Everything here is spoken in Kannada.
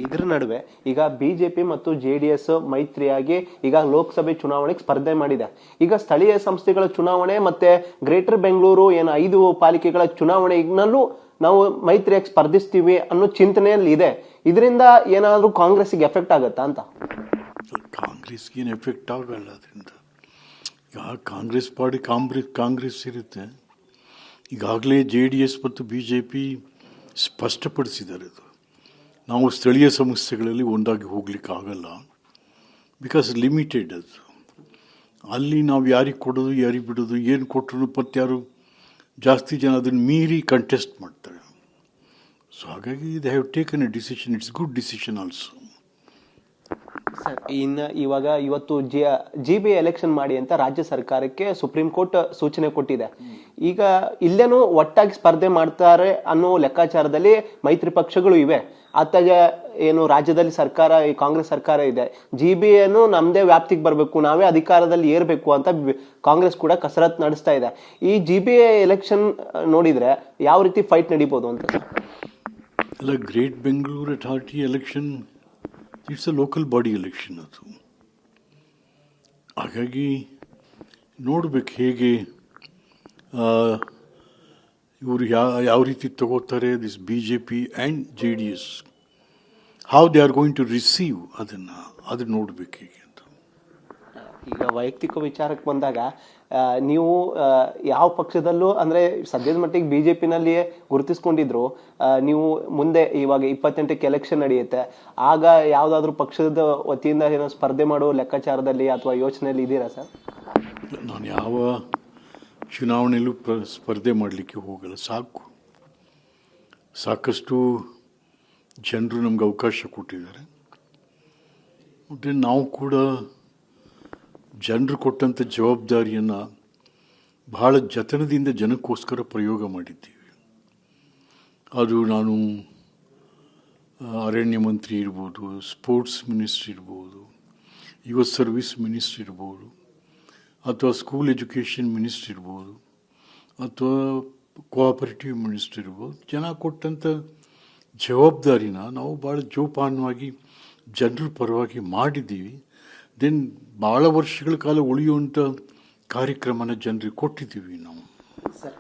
ಇದ್ರ ನಡುವೆ ಈಗ ಬಿಜೆಪಿ ಮತ್ತು ಜೆಡಿಎಸ್ ಮೈತ್ರಿಯಾಗಿ ಈಗ ಲೋಕಸಭೆ ಚುನಾವಣೆಗೆ ಸ್ಪರ್ಧೆ ಮಾಡಿದೆ. ಈಗ ಸ್ಥಳೀಯ ಸಂಸ್ಥೆಗಳ ಚುನಾವಣೆ ಮತ್ತೆ ಗ್ರೇಟರ್ ಬೆಂಗಳೂರು ಏನು 5 ಪಾಲಿಕೆಗಳ ಚುನಾವಣೆನಲ್ಲೂ ನಾವು ಮೈತ್ರಿಯಾಗಿ ಸ್ಪರ್ಧಿಸ್ತೀವಿ ಅನ್ನೋ ಚಿಂತನೆಯಲ್ಲಿ ಇದೆ. ಇದರಿಂದ ಏನಾದ್ರೂ ಕಾಂಗ್ರೆಸ್ಗೆ ಎಫೆಕ್ಟ್ ಆಗತ್ತಾ ಅಂತ? ಕಾಂಗ್ರೆಸ್ಗೆ ಏನು ಎಫೆಕ್ಟ್ ಆಗಲ್ಲ ಅದರಿಂದ. ಈಗ ಕಾಂಗ್ರೆಸ್ ಪಾರ್ಟಿ ಕಾಂಗ್ರೆಸ್ ಇರುತ್ತೆ. ಈಗಾಗಲೇ JDS ಮತ್ತು BJP ಸ್ಪಷ್ಟಪಡಿಸಿದ್ದಾರೆ. ಅದು ನಾವು ಸ್ಥಳೀಯ ಸಂಸ್ಥೆಗಳಲ್ಲಿ ಒಂದಾಗಿ ಹೋಗ್ಲಿಕ್ಕೆ ಆಗಲ್ಲ, ಬಿಕಾಸ್ ಲಿಮಿಟೆಡ್. ಅದು ಅಲ್ಲಿ ನಾವು ಯಾರಿಗೆ ಕೊಡೋದು ಯಾರಿಗೆ ಬಿಡೋದು, ಏನು ಕೊಟ್ಟರು ಮತ್ತು ಯಾರು ಜಾಸ್ತಿ ಜನ ಅದನ್ನು ಮೀರಿ ಕಂಟೆಸ್ಟ್ ಮಾಡ್ತಾರೆ. ಸೊ ಹಾಗಾಗಿ they have taken A decision. It's good decision also. Sir, ಇವತ್ತು GB ಎಲೆಕ್ಷನ್ ಮಾಡಿ ಅಂತ ರಾಜ್ಯ ಸರ್ಕಾರಕ್ಕೆ ಸುಪ್ರೀಂ ಕೋರ್ಟ್ ಸೂಚನೆ ಕೊಟ್ಟಿದೆ. ಈಗ ಇಲ್ಲೇನು ಒಟ್ಟಾಗಿ ಸ್ಪರ್ಧೆ ಮಾಡ್ತಾರೆ ಅನ್ನೋ ಲೆಕ್ಕಾಚಾರದಲ್ಲಿ ಮೈತ್ರಿ ಪಕ್ಷಗಳು ಇವೆ. ಅತ್ತಾಗೆ ಏನು ರಾಜ್ಯದಲ್ಲಿ ಸರ್ಕಾರ, ಈ ಕಾಂಗ್ರೆಸ್ ಸರ್ಕಾರ ಇದೆ, GB ಏನು ನಮ್ದೇ ವ್ಯಾಪ್ತಿಗೆ ಬರಬೇಕು, ನಾವೇ ಅಧಿಕಾರದಲ್ಲಿ ಏರ್ಬೇಕು ಅಂತ ಕಾಂಗ್ರೆಸ್ ಕೂಡ ಕಸರತ್ ನಡೆಸ್ತಾ ಇದೆ. ಈ GB ಎಲೆಕ್ಷನ್ ನೋಡಿದ್ರೆ ಯಾವ ರೀತಿ ಫೈಟ್ ನಡೀಬಹುದು ಅಂತ? ಅಲ್ಲ, great Bengaluru authority election it's a local body election. ಅದು ಹಾಗಾಗಿ ನೋಡ್ಬೇಕು ಹೇಗೆ ಇವರು ಯಾವ ರೀತಿ ತಗೋತಾರೆ. This BJP and JDS, how they are going to receive ಅದನ್ನು ನೋಡ್ಬೇಕು ಹೇಗೆ ಅಂತ. ಈಗ ವೈಯಕ್ತಿಕ ವಿಚಾರಕ್ಕೆ ಬಂದಾಗ ನೀವು ಯಾವ ಪಕ್ಷದಲ್ಲೂ ಅಂದ್ರೆ ಸದ್ಯದ ಮಟ್ಟಿಗೆ BJP-ನಲ್ಲಿಯೇ ಗುರುತಿಸ್ಕೊಂಡಿದ್ರು. ನೀವು ಮುಂದೆ ಇವಾಗ 28ಕ್ಕೆ ಎಲೆಕ್ಷನ್ ನಡೆಯುತ್ತೆ, ಆಗ ಯಾವ್ದಾದ್ರು ಪಕ್ಷದ ವತಿಯಿಂದ ಏನೋ ಸ್ಪರ್ಧೆ ಮಾಡೋ ಲೆಕ್ಕಾಚಾರದಲ್ಲಿ ಅಥವಾ ಯೋಚನೆಯಲ್ಲಿ ಇದ್ದೀರಾ ಸರ್? ನಾನು ಯಾವ ಚುನಾವಣೆಯಲ್ಲೂ ಸ್ಪರ್ಧೆ ಮಾಡಲಿಕ್ಕೆ ಹೋಗಲ್ಲ. ಸಾಕಷ್ಟು ಜನರು ನಮ್ಗೆ ಅವಕಾಶ ಕೊಟ್ಟಿದ್ದಾರೆ. ಮತ್ತು ನಾವು ಕೂಡ ಜನರು ಕೊಟ್ಟಂಥ ಜವಾಬ್ದಾರಿಯನ್ನು ಬಹಳ ಜತನದಿಂದ ಜನಕ್ಕೋಸ್ಕರ ಪ್ರಯೋಗ ಮಾಡಿದ್ದೀವಿ. ಅದು ನಾನು ಅರಣ್ಯ ಮಂತ್ರಿ ಇರ್ಬೋದು, ಸ್ಪೋರ್ಟ್ಸ್ ಮಿನಿಸ್ಟ್ರಿ ಇರ್ಬೋದು, ಯುವ ಸರ್ವಿಸ್ ಮಿನಿಸ್ಟ್ರಿ ಇರ್ಬೋದು, ಅಥವಾ ಸ್ಕೂಲ್ ಎಜುಕೇಷನ್ ಮಿನಿಸ್ಟ್ರಿ ಇರ್ಬೋದು, ಅಥವಾ ಕೋಆಪರೇಟಿವ್ ಮಿನಿಸ್ಟ್ರಿ ಇರ್ಬೋದು. ಜನ ಕೊಟ್ಟಂಥ ಜವಾಬ್ದಾರಿನ ನಾವು ಭಾಳ ಜೋಪಾನವಾಗಿ ಜನರ ಪರವಾಗಿ ಮಾಡಿದ್ದೀವಿ. ದೆನ್ ಭಾಳ ವರ್ಷಗಳ ಕಾಲ ಉಳಿಯುವಂಥ ಕಾರ್ಯಕ್ರಮನ ಜನರಿಗೆ ಕೊಟ್ಟಿದ್ದೀವಿ ನಾವು. ಸರ್,